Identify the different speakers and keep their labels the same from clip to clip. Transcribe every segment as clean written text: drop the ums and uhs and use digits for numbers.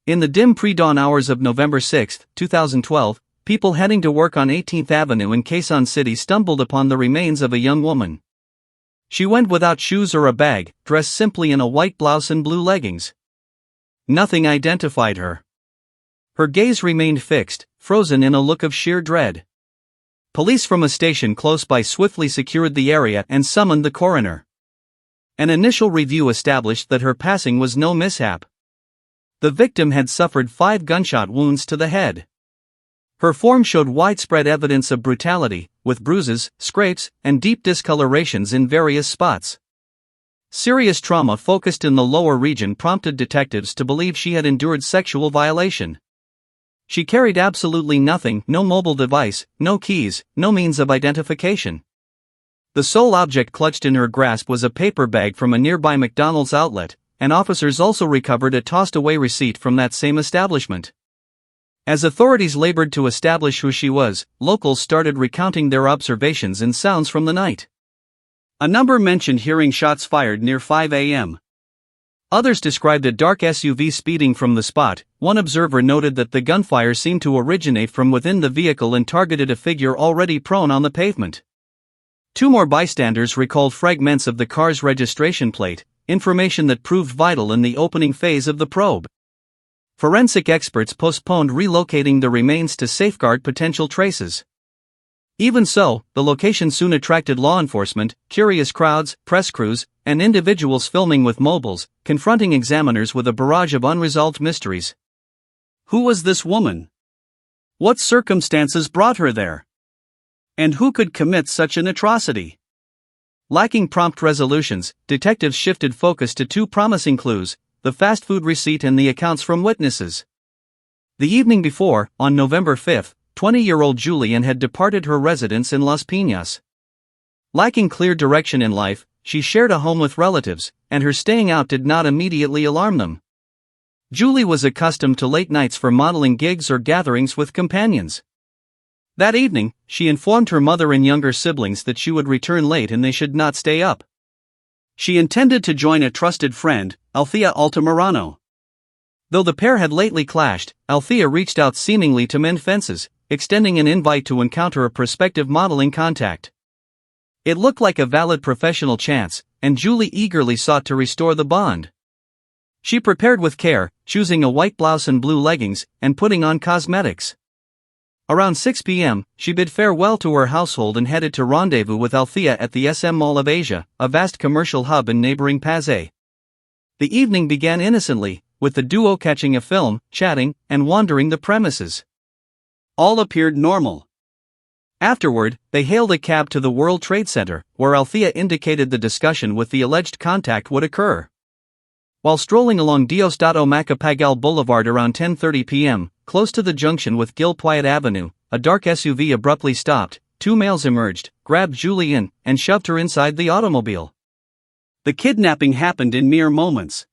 Speaker 1: In the dim pre-dawn hours of November 6, 2012, people heading to work on 18th Avenue in Quezon City stumbled upon the remains of a young woman. She went without shoes or a bag, dressed simply in a white blouse and blue leggings. Nothing identified her. Her gaze remained fixed, frozen in a look of sheer dread. Police from a station close by swiftly secured the area and summoned the coroner. An initial review established that her passing was no mishap. The victim had suffered 5 gunshot wounds to the head. Her form showed widespread evidence of brutality, with bruises, scrapes, and deep discolorations in various spots. Serious trauma focused in the lower region prompted detectives to believe she had endured sexual violation. She carried absolutely nothing, no mobile device, no keys, no means of identification. The sole object clutched in her grasp was a paper bag from a nearby McDonald's outlet, and officers also recovered a tossed-away receipt from that same establishment. As authorities labored to establish who she was, locals started recounting their observations and sounds from the night. A number mentioned hearing shots fired near 5 a.m. Others described a dark SUV speeding from the spot. One observer noted that the gunfire seemed to originate from within the vehicle and targeted a figure already prone on the pavement. 2 more bystanders recalled fragments of the car's registration plate, information that proved vital in the opening phase of the probe. Forensic experts postponed relocating the remains to safeguard potential traces. Even so, the location soon attracted law enforcement, curious crowds, press crews, and individuals filming with mobiles, confronting examiners with a barrage of unresolved mysteries. Who was this woman? What circumstances brought her there? And who could commit such an atrocity? Lacking prompt resolutions, detectives shifted focus to 2 promising clues: the fast food receipt and the accounts from witnesses. The evening before, on November 5, 20-year-old Julie Ann had departed her residence in Las Piñas. Lacking clear direction in life, she shared a home with relatives, and her staying out did not immediately alarm them. Julie was accustomed to late nights for modeling gigs or gatherings with companions. That evening, she informed her mother and younger siblings that she would return late and they should not stay up. She intended to join a trusted friend, Althea Altamirano. Though the pair had lately clashed, Althea reached out seemingly to mend fences, extending an invite to encounter a prospective modeling contact. It looked like a valid professional chance, and Julie eagerly sought to restore the bond. She prepared with care, choosing a white blouse and blue leggings, and putting on cosmetics. Around 6 p.m., she bid farewell to her household and headed to rendezvous with Althea at the SM Mall of Asia, a vast commercial hub in neighboring Pasay. The evening began innocently, with the duo catching a film, chatting, and wandering the premises. All appeared normal. Afterward, they hailed a cab to the World Trade Center, where Althea indicated the discussion with the alleged contact would occur. While strolling along Diosdado Macapagal Boulevard around 10:30 p.m., close to the junction with Gil Puayat Avenue, a dark SUV abruptly stopped. 2 males emerged, grabbed Julie Ann, and shoved her inside the automobile. The kidnapping happened in mere moments.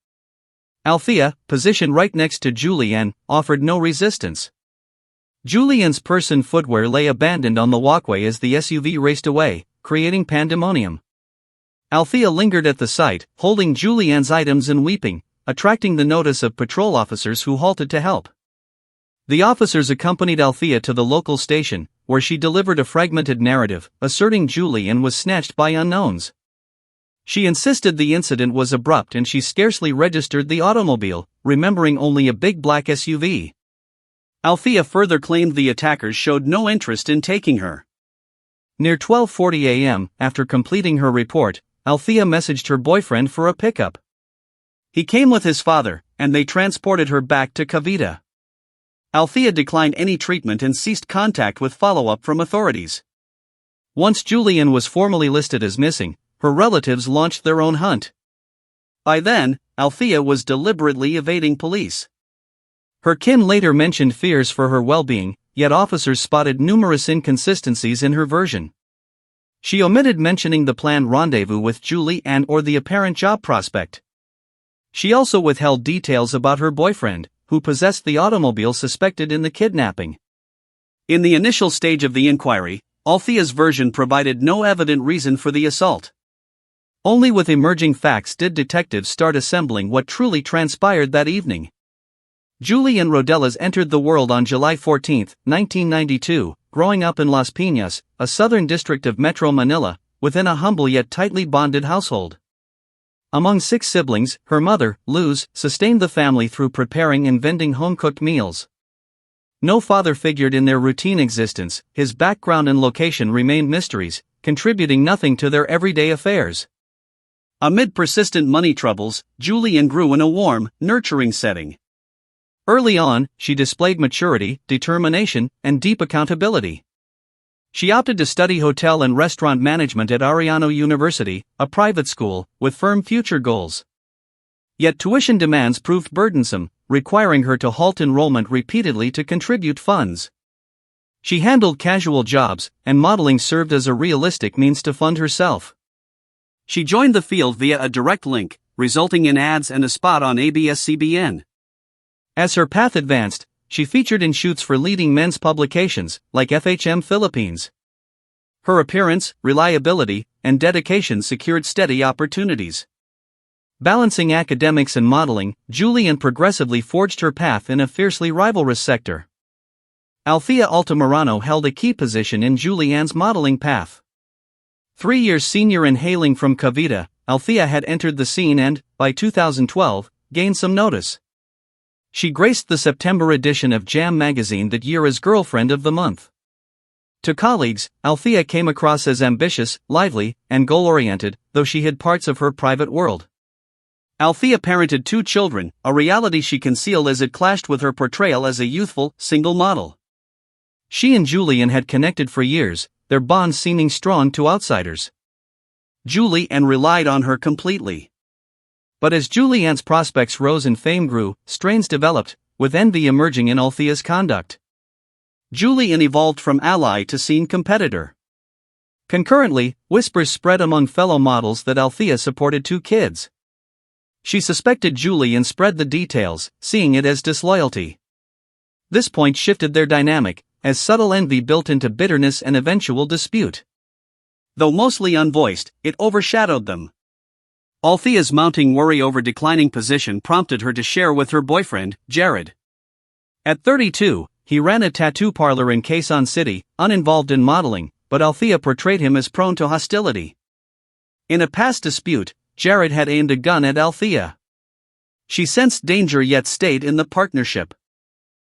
Speaker 1: Althea, positioned right next to Julie Ann, offered no resistance. Julie Ann's purse and footwear lay abandoned on the walkway as the SUV raced away, creating pandemonium. Althea lingered at the site, holding Julie Ann's items and weeping, attracting the notice of patrol officers who halted to help. The officers accompanied Althea to the local station, where she delivered a fragmented narrative, asserting Julie Ann was snatched by unknowns. She insisted the incident was abrupt and she scarcely registered the automobile, remembering only a big black SUV. Althea further claimed the attackers showed no interest in taking her. Near 12:40 a.m., after completing her report, Althea messaged her boyfriend for a pickup. He came with his father, and they transported her back to Cavite. Althea declined any treatment and ceased contact with follow-up from authorities. Once Julie Ann was formally listed as missing, her relatives launched their own hunt. By then, Althea was deliberately evading police. Her kin later mentioned fears for her well-being, yet officers spotted numerous inconsistencies in her version. She omitted mentioning the planned rendezvous with Julie Ann or the apparent job prospect. She also withheld details about her boyfriend, who possessed the automobile suspected in the kidnapping. In the initial stage of the inquiry, Althea's version provided no evident reason for the assault. Only with emerging facts did detectives start assembling what truly transpired that evening. Julie Ann Rodelas entered the world on July 14, 1992, growing up in Las Piñas, a southern district of Metro Manila, within a humble yet tightly bonded household. Among 6 siblings, her mother, Luz, sustained the family through preparing and vending home-cooked meals. No father figured in their routine existence, his background and location remained mysteries, contributing nothing to their everyday affairs. Amid persistent money troubles, Julie Ann grew in a warm, nurturing setting. Early on, she displayed maturity, determination, and deep accountability. She opted to study hotel and restaurant management at Arellano University, a private school, with firm future goals. Yet tuition demands proved burdensome, requiring her to halt enrollment repeatedly to contribute funds. She handled casual jobs, and modeling served as a realistic means to fund herself. She joined the field via a direct link, resulting in ads and a spot on ABS-CBN. As her path advanced, she featured in shoots for leading men's publications, like FHM Philippines. Her appearance, reliability, and dedication secured steady opportunities. Balancing academics and modeling, Julie Ann progressively forged her path in a fiercely rivalrous sector. Althea Altamirano held a key position in Julie Ann's modeling path. 3 years senior and hailing from Cavite, Althea had entered the scene and, by 2012, gained some notice. She graced the September edition of Jam magazine that year as Girlfriend of the Month. To colleagues, Althea came across as ambitious, lively, and goal-oriented, though she hid parts of her private world. Althea parented 2 children, a reality she concealed as it clashed with her portrayal as a youthful, single model. She and Julie Ann had connected for years, their bond seeming strong to outsiders. Julie Ann relied on her completely. But as Julie Ann's prospects rose and fame grew, strains developed, with envy emerging in Althea's conduct. Julie Ann evolved from ally to seen competitor. Concurrently, whispers spread among fellow models that Althea supported 2 kids. She suspected Julie Ann spread the details, seeing it as disloyalty. This point shifted their dynamic, as subtle envy built into bitterness and eventual dispute. Though mostly unvoiced, it overshadowed them. Althea's mounting worry over declining position prompted her to share with her boyfriend, Jared. At 32, he ran a tattoo parlor in Quezon City, uninvolved in modeling, but Althea portrayed him as prone to hostility. In a past dispute, Jared had aimed a gun at Althea. She sensed danger yet stayed in the partnership.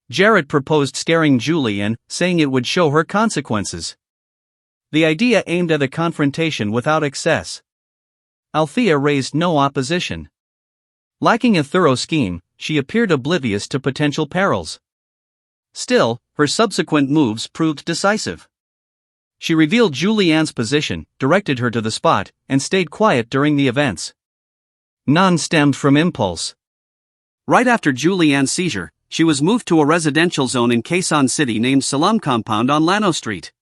Speaker 1: Jared proposed scaring Julie Ann, saying it would show her consequences. The idea aimed at a confrontation without excess. Althea raised no opposition. Lacking a thorough scheme, she appeared oblivious to potential perils. Still, her subsequent moves proved decisive. She revealed Julie Ann's position, directed her to the spot, and stayed quiet during the events. None stemmed from impulse. Right after Julie Ann's seizure, she was moved to a residential zone in Quezon City named Salam Compound on Llano Street.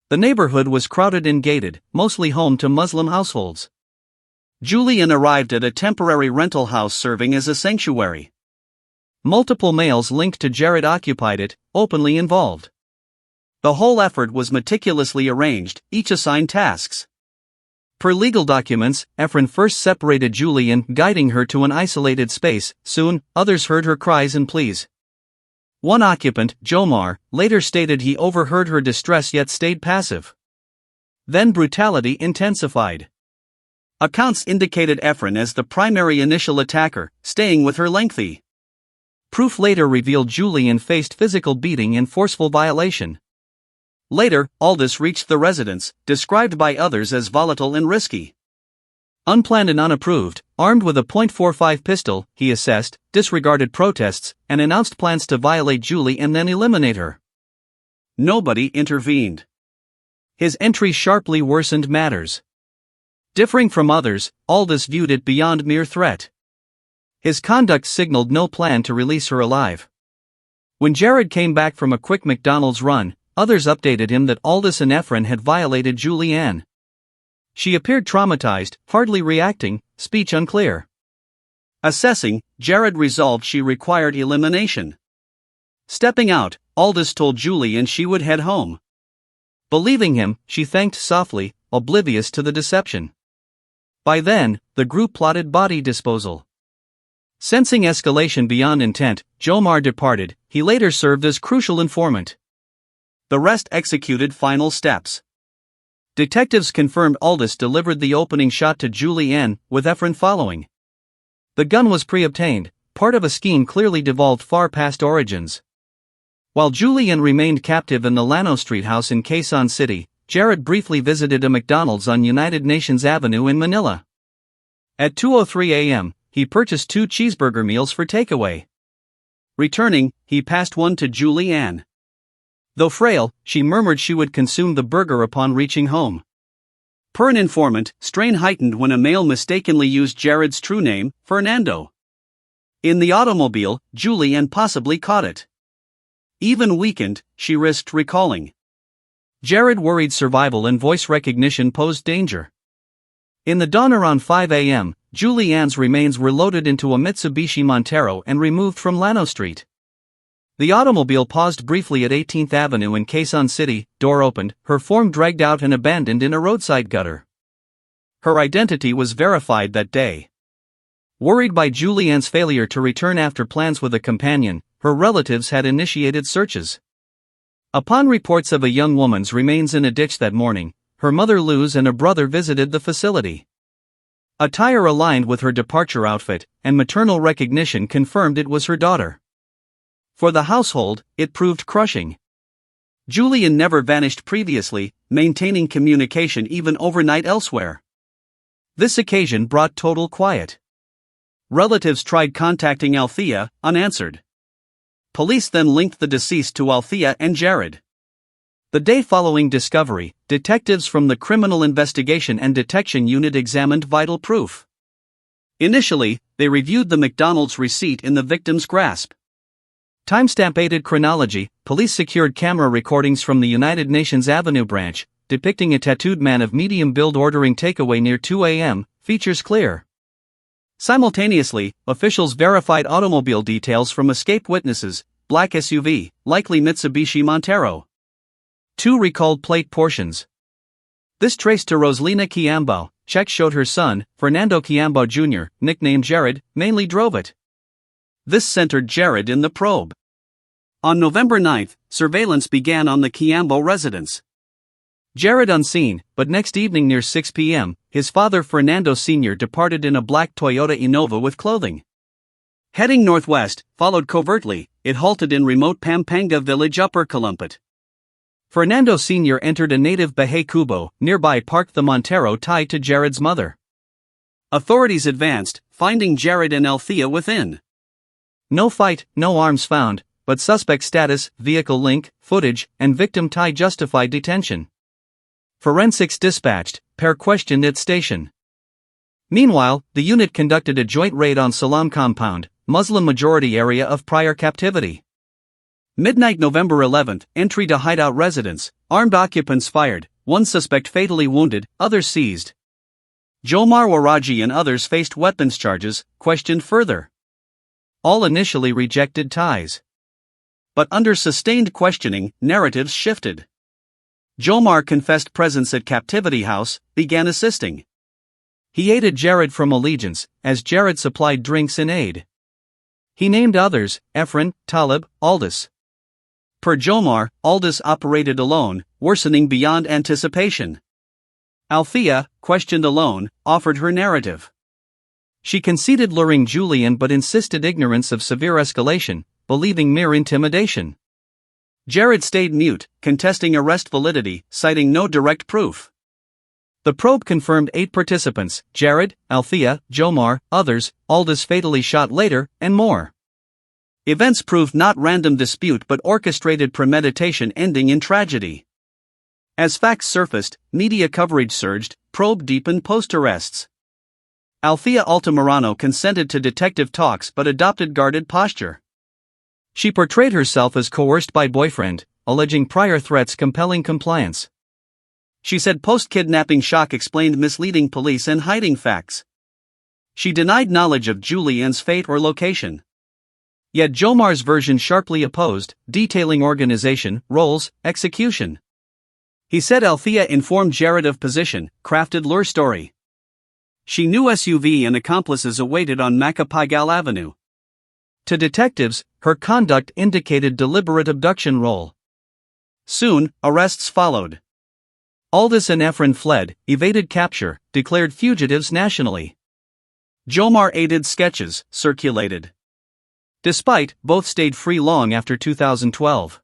Speaker 1: The neighborhood was crowded and gated, mostly home to Muslim households. Julie Ann arrived at a temporary rental house serving as a sanctuary. Multiple males linked to Jared occupied it, openly involved. The whole effort was meticulously arranged, each assigned tasks. Per legal documents, Efren first separated Julie Ann, guiding her to an isolated space. Soon, others heard her cries and pleas. One occupant, Jomar, later stated he overheard her distress yet stayed passive. Then brutality intensified. Accounts indicated Efren as the primary initial attacker, staying with her lengthy. Proof later revealed Julie Ann faced physical beating and forceful violation. Later, Aldous reached the residence, described by others as volatile and risky. Unplanned and unapproved, armed with a .45 pistol, he assessed, disregarded protests, and announced plans to violate Julie and then eliminate her. Nobody intervened. His entry sharply worsened matters. Differing from others, Aldous viewed it beyond mere threat. His conduct signaled no plan to release her alive. When Jared came back from a quick McDonald's run, others updated him that Aldous and Efren had violated Julie Ann. She appeared traumatized, hardly reacting, speech unclear. Assessing, Jared resolved she required elimination. Stepping out, Aldous told Julie Ann she would head home. Believing him, she thanked softly, oblivious to the deception. By then, the group plotted body disposal. Sensing escalation beyond intent, Jomar departed. He later served as crucial informant. The rest executed final steps. Detectives confirmed Aldous delivered the opening shot to Julie Ann, with Efren following. The gun was pre-obtained, part of a scheme clearly devolved far past origins. While Julie Ann remained captive in the Llano Street house in Quezon City, Jared briefly visited a McDonald's on United Nations Avenue in Manila. At 2:03 a.m., he purchased 2 cheeseburger meals for takeaway. Returning, he passed one to Julie Ann. Though frail, she murmured she would consume the burger upon reaching home. Per an informant, strain heightened when a male mistakenly used Jared's true name, Fernando. In the automobile, Julie Ann possibly caught it. Even weakened, she risked recalling. Jared worried survival and voice recognition posed danger. In the dawn around 5 a.m., Julie Ann's remains were loaded into a Mitsubishi Montero and removed from Llano Street. The automobile paused briefly at 18th Avenue in Quezon City, door opened, her form dragged out and abandoned in a roadside gutter. Her identity was verified that day. Worried by Julie Ann's failure to return after plans with a companion, her relatives had initiated searches. Upon reports of a young woman's remains in a ditch that morning, her mother Luz and a brother visited the facility. Attire aligned with her departure outfit, and maternal recognition confirmed it was her daughter. For the household, it proved crushing. Julie Ann never vanished previously, maintaining communication even overnight elsewhere. This occasion brought total quiet. Relatives tried contacting Althea, unanswered. Police then linked the deceased to Althea and Jared. The day following discovery, detectives from the Criminal Investigation and Detection Unit examined vital proof. Initially, they reviewed the McDonald's receipt in the victim's grasp. Timestamp-aided chronology, police secured camera recordings from the United Nations Avenue branch, depicting a tattooed man of medium build ordering takeaway near 2 a.m., features clear. Simultaneously, officials verified automobile details from escape witnesses, black SUV, likely Mitsubishi Montero. 2 recalled plate portions. This traced to Rosalina Quiambao. Checks showed her son, Fernando Quiambao Jr., nicknamed Jared, mainly drove it. This centered Jared in the probe. On November 9, surveillance began on the Quiambao residence. Jared unseen, but next evening near 6 p.m., his father Fernando Sr. departed in a black Toyota Innova with clothing. Heading northwest, followed covertly, it halted in remote Pampanga village Upper Calumpit. Fernando Sr. entered a native Bahay Kubo, nearby parked the Montero tied to Jared's mother. Authorities advanced, finding Jared and Althea within. No fight, no arms found, but suspect status, vehicle link, footage, and victim tie justified detention. Forensics dispatched, pair questioned at station. Meanwhile, the unit conducted a joint raid on Salam compound, Muslim majority area of prior captivity. Midnight November 11th, entry to hideout residence, armed occupants fired, one suspect fatally wounded, others seized. Jomar Waraji and others faced weapons charges, questioned further. All initially rejected ties. But under sustained questioning, narratives shifted. Jomar confessed presence at Captivity House, began assisting. He aided Jared from allegiance, as Jared supplied drinks and aid. He named others, Efren, Talib, Aldous. Per Jomar, Aldous operated alone, worsening beyond anticipation. Althea, questioned alone, offered her narrative. She conceded luring Julie Ann but insisted ignorance of severe escalation, believing mere intimidation. Jared stayed mute, contesting arrest validity, citing no direct proof. The probe confirmed 8 participants, Jared, Althea, Jomar, others, Aldous fatally shot later, and more. Events proved not random dispute but orchestrated premeditation ending in tragedy. As facts surfaced, media coverage surged, probe deepened post-arrests. Althea Altamirano consented to detective talks but adopted guarded posture. She portrayed herself as coerced by boyfriend, alleging prior threats compelling compliance. She said post-kidnapping shock explained misleading police and hiding facts. She denied knowledge of Julie Ann's fate or location. Yet Jomar's version sharply opposed, detailing organization, roles, execution. He said Althea informed Jared of position, crafted lure story.
Speaker 2: She knew SUV and accomplices awaited on Macapagal Avenue.
Speaker 1: To detectives, her conduct indicated deliberate abduction role.
Speaker 2: Soon, arrests followed.
Speaker 1: Aldous and Efren fled, evaded capture, declared fugitives nationally.
Speaker 2: Jomar-aided sketches circulated.
Speaker 1: Despite, both stayed free long after 2012.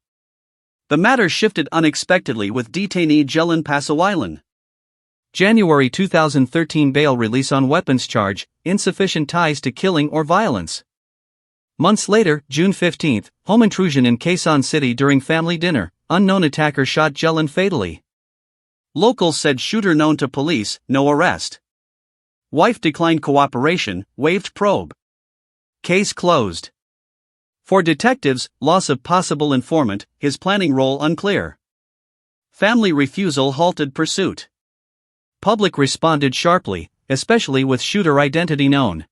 Speaker 2: The matter shifted unexpectedly with detainee Jelen Pasawilan.
Speaker 1: January 2013 bail release on weapons charge, insufficient ties to killing or violence. Months later, June 15, home intrusion in Quezon City during family dinner, unknown attacker shot Jelen fatally.
Speaker 2: Locals said shooter known to police, no arrest. Wife declined cooperation, waived probe.
Speaker 1: Case closed. For detectives, loss of possible informant, his planning role unclear.
Speaker 2: Family refusal halted pursuit.
Speaker 1: Public responded sharply, especially with shooter identity known.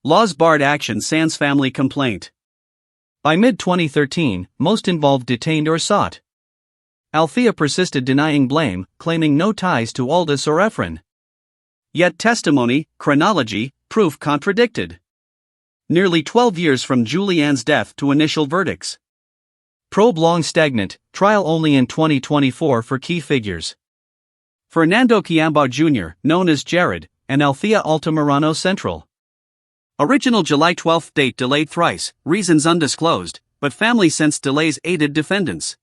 Speaker 2: Laws barred action sans family complaint.
Speaker 1: By mid-2013, most involved detained or sought. Althea persisted denying blame, claiming no ties to Aldous or Efren.
Speaker 2: Yet testimony, chronology, proof contradicted. Nearly 12 years from Julie Ann's death to initial verdicts.
Speaker 1: Probe long stagnant, trial only in 2024 for key figures.
Speaker 2: Fernando Quiambao Jr., known as Jared, and Althea Altamirano Central. Original July 12 date delayed thrice, reasons undisclosed, but family since delays aided defendants.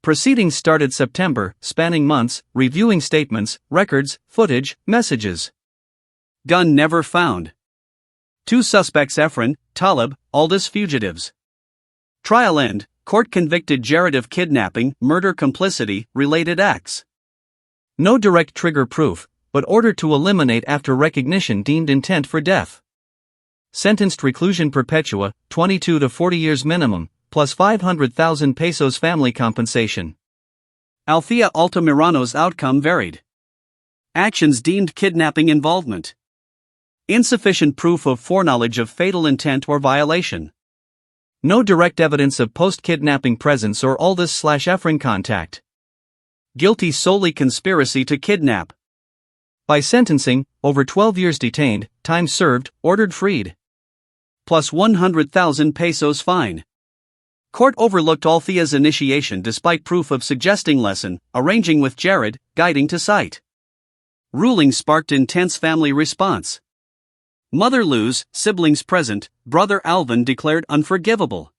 Speaker 1: Proceedings started September, spanning months, reviewing statements, records, footage, messages.
Speaker 2: Gun never found. 2 suspects Efren, Talib, Aldous fugitives. Trial end, court convicted Jared of kidnapping, murder complicity, related acts.
Speaker 1: No direct trigger proof, but order to eliminate after recognition deemed intent for death. Sentenced reclusion perpetua, 22 to 40 years minimum, plus 500,000 pesos family compensation.
Speaker 2: Althea Altamirano's outcome varied. Actions deemed kidnapping involvement. Insufficient proof of foreknowledge of fatal intent or violation.
Speaker 1: No direct evidence of post-kidnapping presence or Aldous/Efren contact.
Speaker 2: Guilty solely conspiracy to kidnap.
Speaker 1: By sentencing, over 12 years detained, time served, ordered freed.
Speaker 2: Plus 100,000 pesos fine. Court overlooked Althea's initiation despite proof of suggesting lesson, arranging with Jared, guiding to site. Ruling sparked intense family response. Mother Luz, siblings present, brother Alvin declared unforgivable.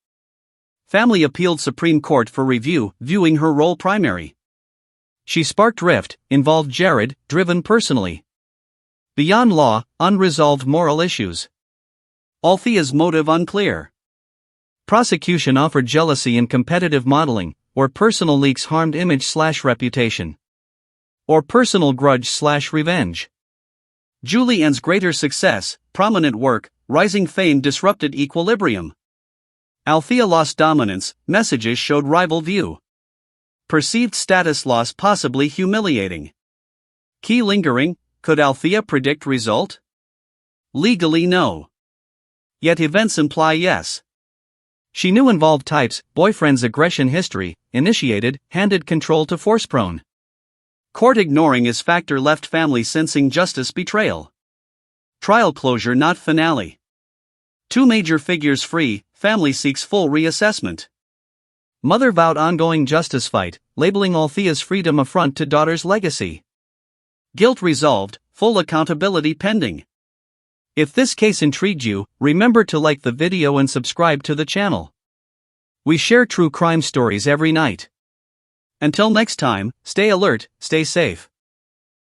Speaker 2: Family appealed Supreme Court for review, viewing her role primary.
Speaker 1: She sparked rift, involved Jared, driven personally. Beyond law, unresolved moral issues.
Speaker 2: Althea's motive unclear.
Speaker 1: Prosecution offered jealousy in competitive modeling, or personal leaks harmed image/reputation. Or personal grudge/revenge.
Speaker 2: Julie Ann's greater success, prominent work, rising fame disrupted equilibrium. Althea lost dominance, messages showed rival view. Perceived status loss possibly humiliating. Key lingering, could Althea predict result? Legally no. Yet events imply yes.
Speaker 1: She knew involved types, boyfriend's aggression history, initiated, handed control to force-prone.
Speaker 2: Court ignoring is factor left family sensing justice betrayal. Trial closure not finale. 2 major figures free, family seeks full reassessment.
Speaker 1: Mother vowed ongoing justice fight, labeling Althea's freedom affront to daughter's legacy.
Speaker 2: Guilt resolved, full accountability pending.
Speaker 1: If this case intrigued you, remember to like the video and subscribe to the channel. We share true crime stories every night.
Speaker 2: Until next time, stay alert, stay safe.